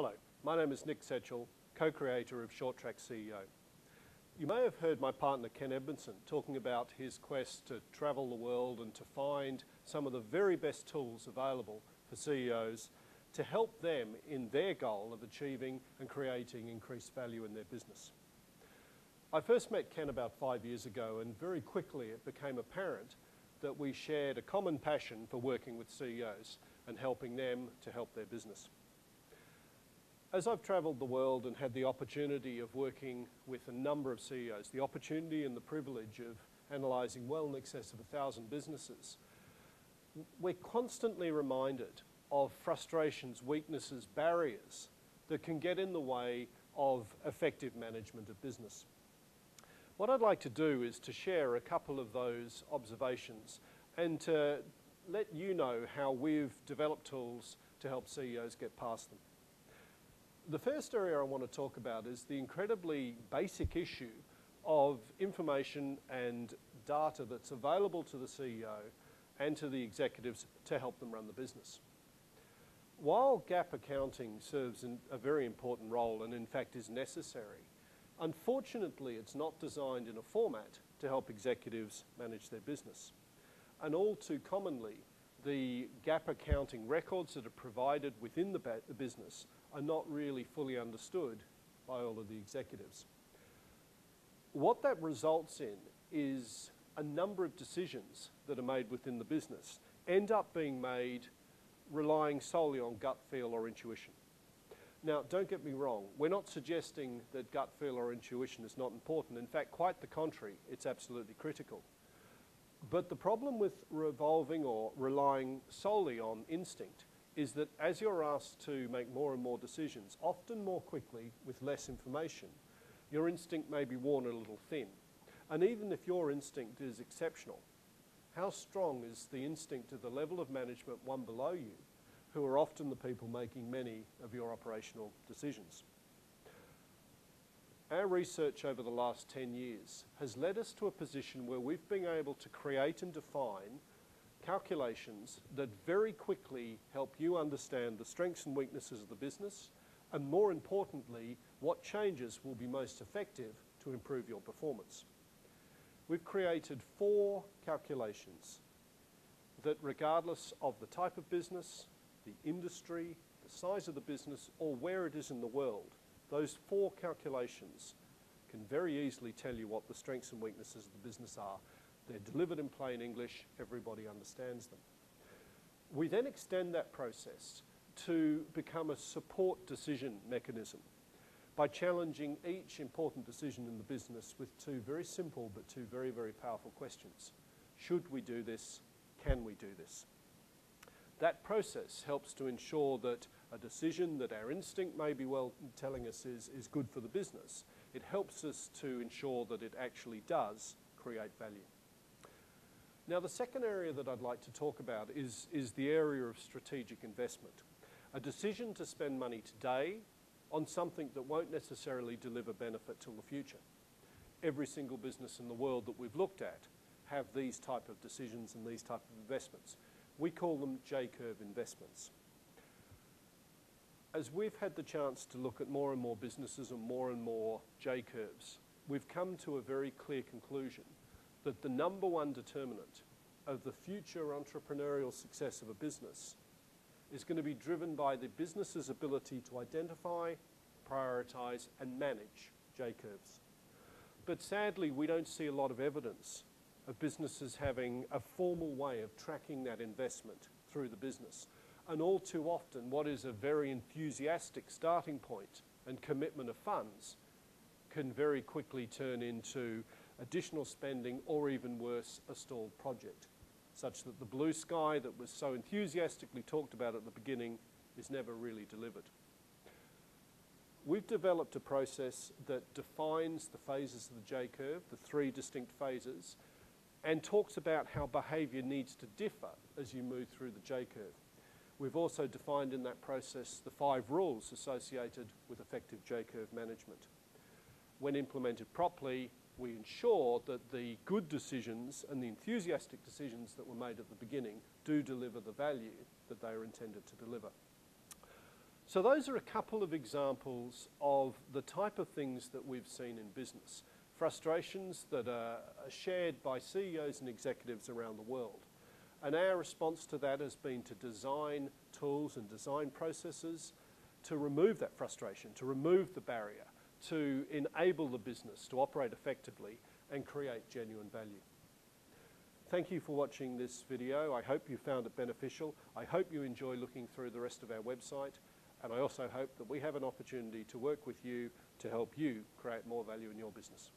Hello, my name is Nick Setchell, co-creator of ShortTrack CEO. You may have heard my partner Ken Edmondson talking about his quest to travel the world and to find some of the very best tools available for CEOs to help them in their goal of achieving and creating increased value in their business. I first met Ken about 5 years ago, and very quickly it became apparent that we shared a common passion for working with CEOs and helping them to help their business. As I've travelled the world and had the opportunity of working with a number of CEOs, the opportunity and the privilege of analysing well in excess of 1,000 businesses, we're constantly reminded of frustrations, weaknesses, barriers that can get in the way of effective management of business. What I'd like to do is to share a couple of those observations and to let you know how we've developed tools to help CEOs get past them. The first area I want to talk about is the incredibly basic issue of information and data that's available to the CEO and to the executives to help them run the business. While GAAP accounting serves a very important role and in fact is necessary, unfortunately it's not designed in a format to help executives manage their business. And all too commonly, the GAAP accounting records that are provided within the business are not really fully understood by all of the executives. What that results in is a number of decisions that are made within the business end up being made relying solely on gut feel or intuition. Now, don't get me wrong, we're not suggesting that gut feel or intuition is not important. In fact, quite the contrary, it's absolutely critical. But the problem with revolving or relying solely on instinct is that as you're asked to make more and more decisions, often more quickly with less information, your instinct may be worn a little thin. And even if your instinct is exceptional, how strong is the instinct at the level of management one below you, who are often the people making many of your operational decisions? Our research over the last 10 years has led us to a position where we've been able to create and define calculations that very quickly help you understand the strengths and weaknesses of the business, and more importantly, what changes will be most effective to improve your performance. We've created 4 calculations that, regardless of the type of business, the industry, the size of the business, or where it is in the world, those 4 calculations can very easily tell you what the strengths and weaknesses of the business are. They're delivered in plain English, everybody understands them. We then extend that process to become a support decision mechanism by challenging each important decision in the business with 2 very simple but 2 very, very powerful questions. Should we do this? Can we do this? That process helps to ensure that a decision that our instinct may be well telling us is good for the business, it helps us to ensure that it actually does create value. Now, the second area that I'd like to talk about is the area of strategic investment. A decision to spend money today on something that won't necessarily deliver benefit till the future. Every single business in the world that we've looked at have these type of decisions and these type of investments. We call them J-curve investments. As we've had the chance to look at more and more businesses and more J-curves, we've come to a very clear conclusion that the number one determinant of the future entrepreneurial success of a business is going to be driven by the business's ability to identify, prioritize, and manage J-curves. But sadly, we don't see a lot of evidence of businesses having a formal way of tracking that investment through the business. And all too often, what is a very enthusiastic starting point and commitment of funds can very quickly turn into additional spending, or even worse, a stalled project, such that the blue sky that was so enthusiastically talked about at the beginning is never really delivered. We've developed a process that defines the phases of the J-curve, the 3 distinct phases, and talks about how behaviour needs to differ as you move through the J-curve. We've also defined in that process the 5 rules associated with effective J-curve management. When implemented properly, we ensure that the good decisions and the enthusiastic decisions that were made at the beginning do deliver the value that they are intended to deliver. So those are a couple of examples of the type of things that we've seen in business. Frustrations that are shared by CEOs and executives around the world. And our response to that has been to design tools and design processes to remove that frustration, to remove the barrier, to enable the business to operate effectively and create genuine value. Thank you for watching this video. I hope you found it beneficial. I hope you enjoy looking through the rest of our website. And I also hope that we have an opportunity to work with you to help you create more value in your business.